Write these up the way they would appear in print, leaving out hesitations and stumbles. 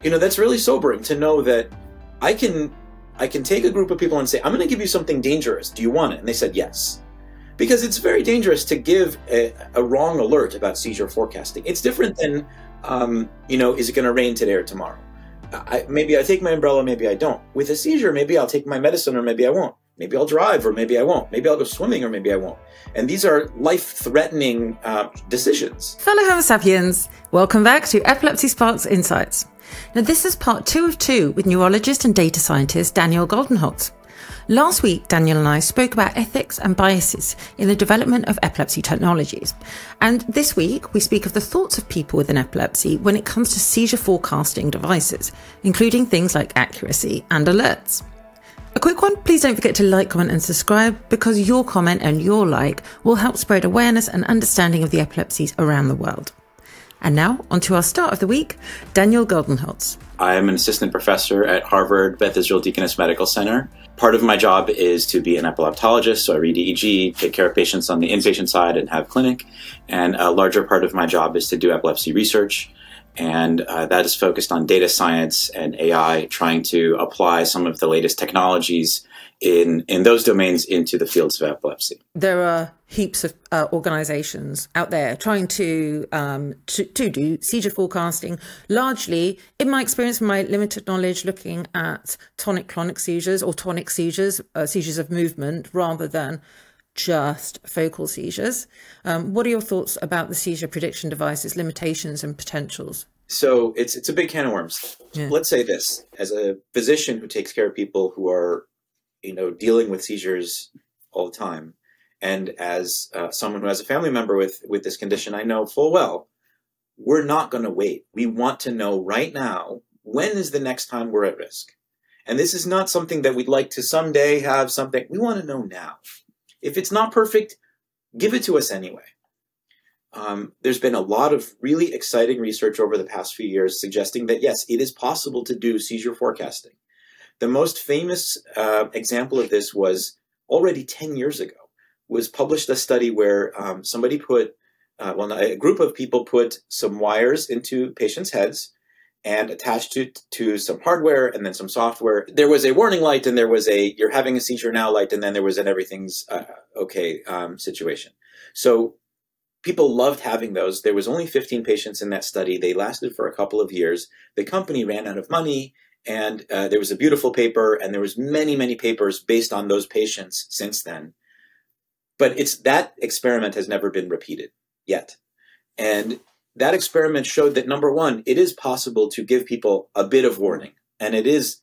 You know, that's really sobering to know that I can take a group of people and say, I'm going to give you something dangerous. Do you want it? And they said yes. Because it's very dangerous to give a wrong alert about seizure forecasting. It's different than, you know, is it going to rain today or tomorrow? Maybe I take my umbrella, maybe I don't. With a seizure, maybe I'll take my medicine or maybe I won't. Maybe I'll drive or maybe I won't. Maybe I'll go swimming or maybe I won't. And these are life-threatening decisions. Fellow Homo sapiens, welcome back to Epilepsy Sparks Insights. Now, this is part 2 of 2 with neurologist and data scientist Daniel Goldenholz. Last week, Daniel and I spoke about ethics and biases in the development of epilepsy technologies. And this week, we speak of the thoughts of people with an epilepsy when it comes to seizure forecasting devices, including things like accuracy and alerts. A quick one, please don't forget to like, comment and subscribe, because your comment and your like will help spread awareness and understanding of the epilepsies around the world. And now, on to our start of the week, Daniel Goldenholz. I am an assistant professor at Harvard Beth Israel Deaconess Medical Center. Part of my job is to be an epileptologist, so I read EEG, take care of patients on the inpatient side and have clinic. And a larger part of my job is to do epilepsy research. And that is focused on data science and AI, trying to apply some of the latest technologies in those domains into the fields of epilepsy. There are heaps of organizations out there trying to do seizure forecasting, largely, in my experience, from my limited knowledge, looking at tonic-clonic seizures or tonic seizures, seizures of movement, rather than just focal seizures. What are your thoughts about the seizure prediction devices, limitations and potentials? So it's a big can of worms. Yeah. Let's say this, as a physician who takes care of people who are, you know, dealing with seizures all the time, and as someone who has a family member with this condition, I know full well, we're not going to wait. We want to know right now, when is the next time we're at risk? And this is not something that we'd like to someday have something. We want to know now. If it's not perfect, give it to us anyway. There's been a lot of really exciting research over the past few years suggesting that, yes, it is possible to do seizure forecasting. The most famous example of this was already 10 years ago, was published a study where somebody put, a group of people put some wires into patients' heads and attached it to some hardware and then some software. There was a warning light and there was a you're having a seizure now light, and then there was an everything's okay situation. So people loved having those. There was only 15 patients in that study. They lasted for a couple of years. The company ran out of money, and there was a beautiful paper, and there was many, many papers based on those patients since then. But that experiment has never been repeated yet. And that experiment showed that, number one, it is possible to give people a bit of warning. And it is,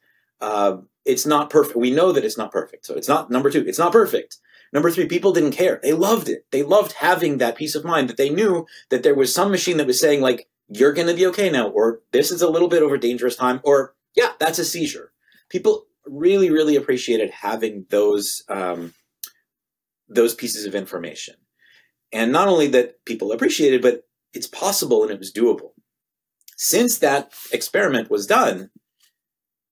it's not perfect. We know that it's not perfect. So it's not, number two, it's not perfect. Number three, people didn't care. They loved it. They loved having that peace of mind that they knew that there was some machine that was saying, like, you're going to be okay now, or this is a little bit over dangerous time, or yeah, that's a seizure. People really, really appreciated having those pieces of information. And not only that people appreciated, but it's possible and it was doable. Since that experiment was done,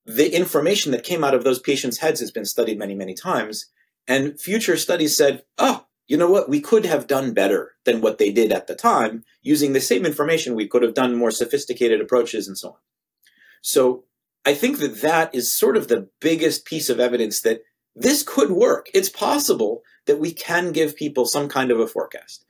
the information that came out of those patients' heads has been studied many, many times. And future studies said, oh, you know what? We could have done better than what they did at the time. Using the same information, we could have done more sophisticated approaches and so on. So I think that that is sort of the biggest piece of evidence that this could work. It's possible that we can give people some kind of a forecast.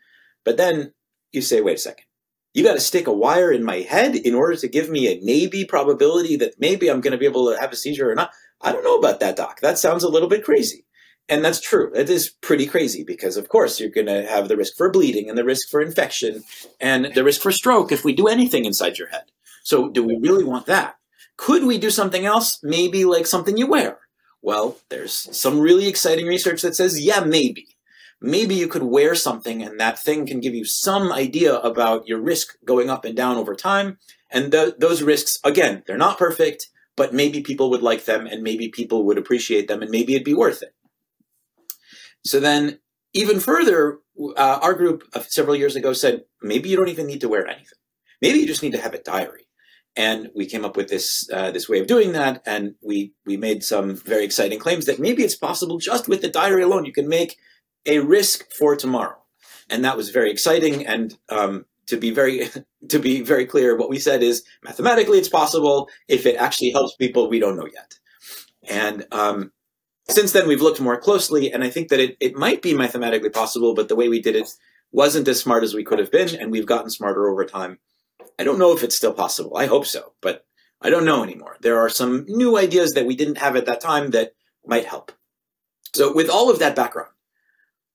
But then you say, wait a second, you got to stick a wire in my head in order to give me a maybe probability that maybe I'm going to be able to have a seizure or not? I don't know about that, doc. That sounds a little bit crazy. And that's true. It is pretty crazy because, of course, you're going to have the risk for bleeding and the risk for infection and the risk for stroke if we do anything inside your head. So do we really want that? Could we do something else? Maybe like something you wear. Well, there's some really exciting research that says, yeah, maybe. Maybe you could wear something and that thing can give you some idea about your risk going up and down over time. And those risks, again, they're not perfect, but maybe people would like them and maybe people would appreciate them and maybe it'd be worth it. So then even further, our group several years ago said, maybe you don't even need to wear anything. Maybe you just need to have a diary. And we came up with this way of doing that, and we made some very exciting claims that maybe it's possible just with the diary alone you can make a risk for tomorrow. And that was very exciting, and to be very clear, what we said is mathematically it's possible. If it actually helps people, we don't know yet. And since then, we've looked more closely, and I think that it might be mathematically possible, but the way we did it wasn't as smart as we could have been, and we've gotten smarter over time. I don't know if it's still possible. I hope so, but I don't know anymore. There are some new ideas that we didn't have at that time that might help. So with all of that background,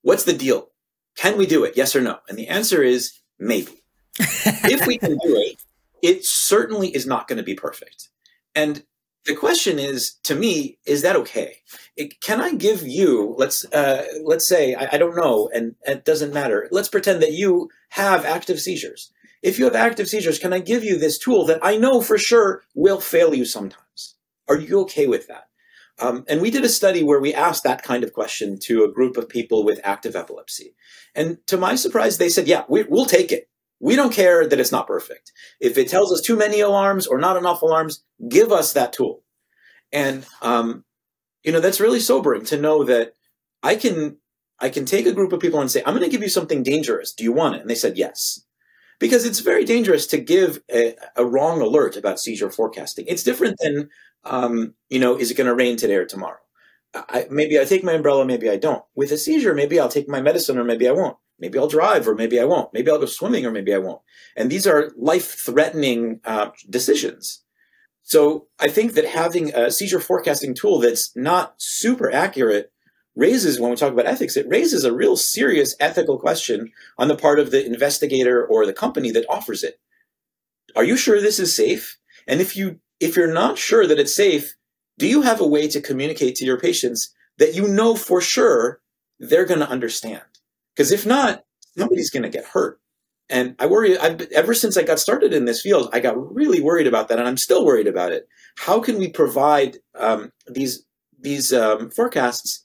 what's the deal? Can we do it? Yes or no? And the answer is maybe. If we can do it, it certainly is not going to be perfect. And the question is, to me, is that okay? Can I give you, let's say, I don't know, and it doesn't matter. Let's pretend that you have active seizures. If you have active seizures, can I give you this tool that I know for sure will fail you sometimes? Are you okay with that? And we did a study where we asked that kind of question to a group of people with active epilepsy. And to my surprise, they said, yeah, we'll take it. We don't care that it's not perfect. If it tells us too many alarms or not enough alarms, give us that tool. And, you know, that's really sobering to know that I can take a group of people and say, I'm going to give you something dangerous. Do you want it? And they said, yes. Because it's very dangerous to give a wrong alert about seizure forecasting. It's different than, you know, is it going to rain today or tomorrow? Maybe I take my umbrella, maybe I don't. With a seizure, maybe I'll take my medicine or maybe I won't. Maybe I'll drive or maybe I won't. Maybe I'll go swimming or maybe I won't. And these are life-threatening decisions. So I think that having a seizure forecasting tool that's not super accurate raises, when we talk about ethics, it raises a real serious ethical question on the part of the investigator or the company that offers it. Are you sure this is safe? And if you're not sure that it's safe, do you have a way to communicate to your patients that you know for sure they're going to understand? Because if not, somebody's going to get hurt. And I worry, ever since I got started in this field, I got really worried about that, and I'm still worried about it. How can we provide these forecasts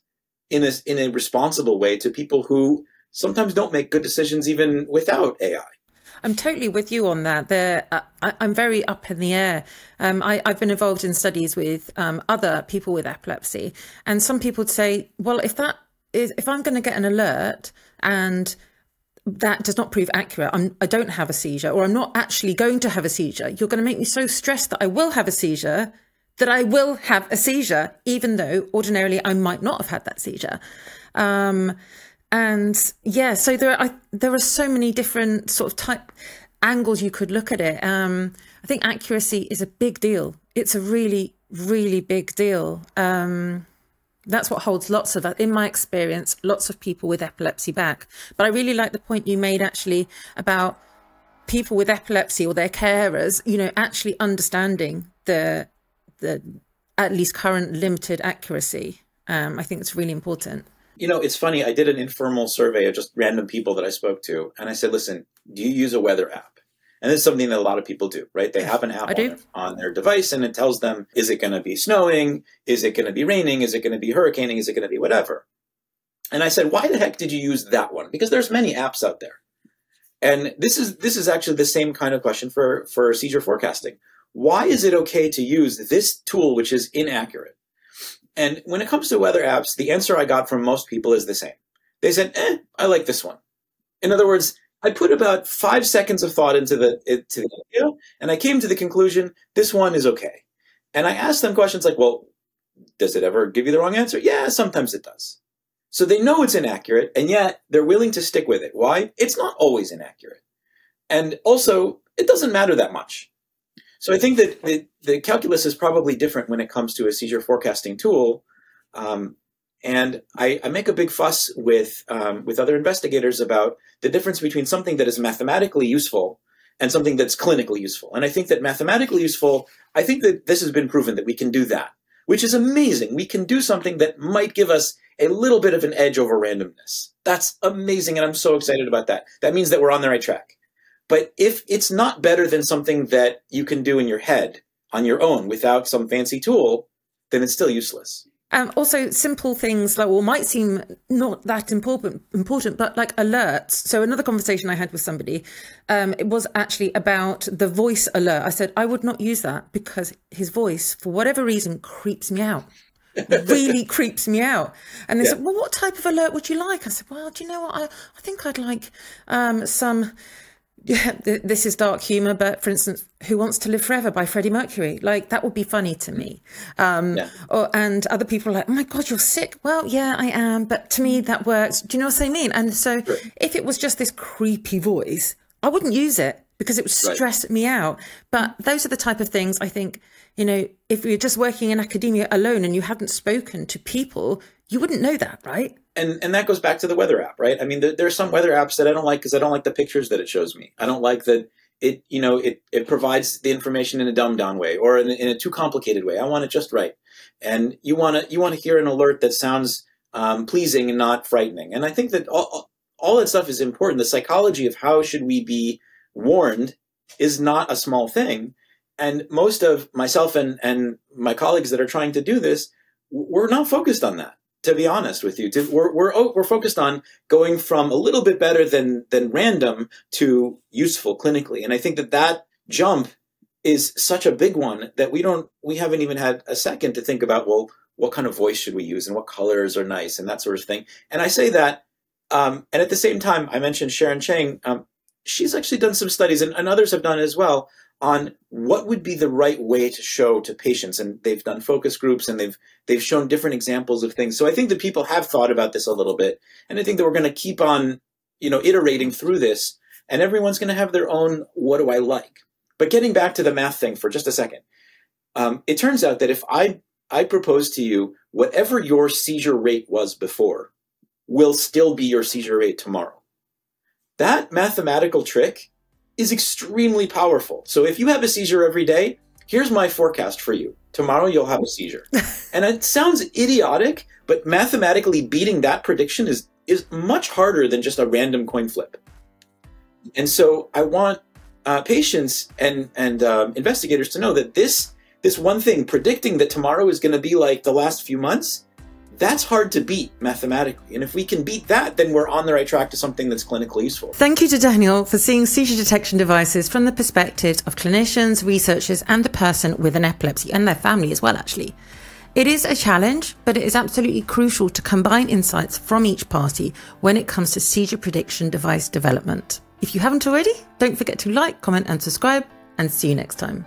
in a responsible way to people who sometimes don't make good decisions even without AI? I'm totally with you on that. I'm very up in the air. I've been involved in studies with other people with epilepsy, and some people would say, well, if I'm going to get an alert and that does not prove accurate, I don't have a seizure, or I'm not actually going to have a seizure, you're going to make me so stressed that I will have a seizure, that I will have a seizure, even though ordinarily I might not have had that seizure. And yeah, so there are so many different sort of angles you could look at it. I think accuracy is a big deal. It's a really, really big deal. That's what holds in my experience, lots of people with epilepsy back. But I really like the point you made actually about people with epilepsy or their carers, you know, actually understanding the at least current limited accuracy. I think it's really important. You know, it's funny. I did an informal survey of just random people that I spoke to. And I said, listen, do you use a weather app? And this is something that a lot of people do, right? They have an app on their device, and it tells them, is it going to be snowing? Is it going to be raining? Is it going to be hurricaning? Is it going to be whatever? And I said, why the heck did you use that one? Because there's many apps out there. And this is actually the same kind of question for seizure forecasting. Why is it okay to use this tool, which is inaccurate? And when it comes to weather apps, the answer I got from most people is the same. They said, I like this one. In other words, I put about 5 seconds of thought into the idea, and I came to the conclusion, this one is okay. And I asked them questions like, well, does it ever give you the wrong answer? Yeah, sometimes it does. So they know it's inaccurate, and yet they're willing to stick with it. Why? It's not always inaccurate. And also, it doesn't matter that much. So I think that the calculus is probably different when it comes to a seizure forecasting tool. And I make a big fuss with other investigators about the difference between something that is mathematically useful and something that's clinically useful. And I think that mathematically useful, I think that this has been proven that we can do that, which is amazing. We can do something that might give us a little bit of an edge over randomness. That's amazing, and I'm so excited about that. That means that we're on the right track. But if it's not better than something that you can do in your head on your own without some fancy tool, then it's still useless. Also, simple things like, well, might seem not that important, but like alerts. So another conversation I had with somebody, it was actually about the voice alert. I said, I would not use that because his voice, for whatever reason, creeps me out. Really creeps me out. And they said, well, what type of alert would you like? I said, well, do you know what? I think I'd like some Yeah, this is dark humor, but for instance, Who Wants to Live Forever by Freddie Mercury, like that would be funny to me. And other people are like, oh my God, you're sick. Well, yeah, I am. But to me, that works. Do you know what I mean? And so if it was just this creepy voice, I wouldn't use it because it would stress me out. But those are the type of things I think, you know, if you're just working in academia alone and you hadn't spoken to people, you wouldn't know that, right? And that goes back to the weather app, right? I mean, there are some weather apps that I don't like because I don't like the pictures that it shows me. I don't like that it, you know, it provides the information in a dumbed down way or in a too complicated way. I want it just right. And you want to hear an alert that sounds pleasing and not frightening. And I think that all that stuff is important. The psychology of how should we be warned is not a small thing. And most of myself and my colleagues that are trying to do this, we're not focused on that. To be honest with you, we're focused on going from a little bit better than random to useful clinically, and I think that jump is such a big one that we haven't even had a second to think about. Well, what kind of voice should we use, and what colors are nice, and that sort of thing. And I say that, and at the same time, I mentioned Sharon Chang. She's actually done some studies, and others have done as well, on what would be the right way to show to patients. And they've done focus groups and they've shown different examples of things. So I think that people have thought about this a little bit. And I think that we're going to keep on, you know, iterating through this, and everyone's going to have their own, what do I like? But getting back to the math thing for just a second, it turns out that if I propose to you, whatever your seizure rate was before will still be your seizure rate tomorrow. That mathematical trick is extremely powerful. So if you have a seizure every day, here's my forecast for you. Tomorrow you'll have a seizure. And it sounds idiotic, but mathematically beating that prediction is much harder than just a random coin flip. And so I want patients and investigators to know that this one thing, predicting that tomorrow is going to be like the last few months, that's hard to beat mathematically. And if we can beat that, then we're on the right track to something that's clinically useful. Thank you to Daniel for seeing seizure detection devices from the perspectives of clinicians, researchers, and the person with an epilepsy, and their family as well, actually. It is a challenge, but it is absolutely crucial to combine insights from each party when it comes to seizure prediction device development. If you haven't already, don't forget to like, comment, and subscribe, and see you next time.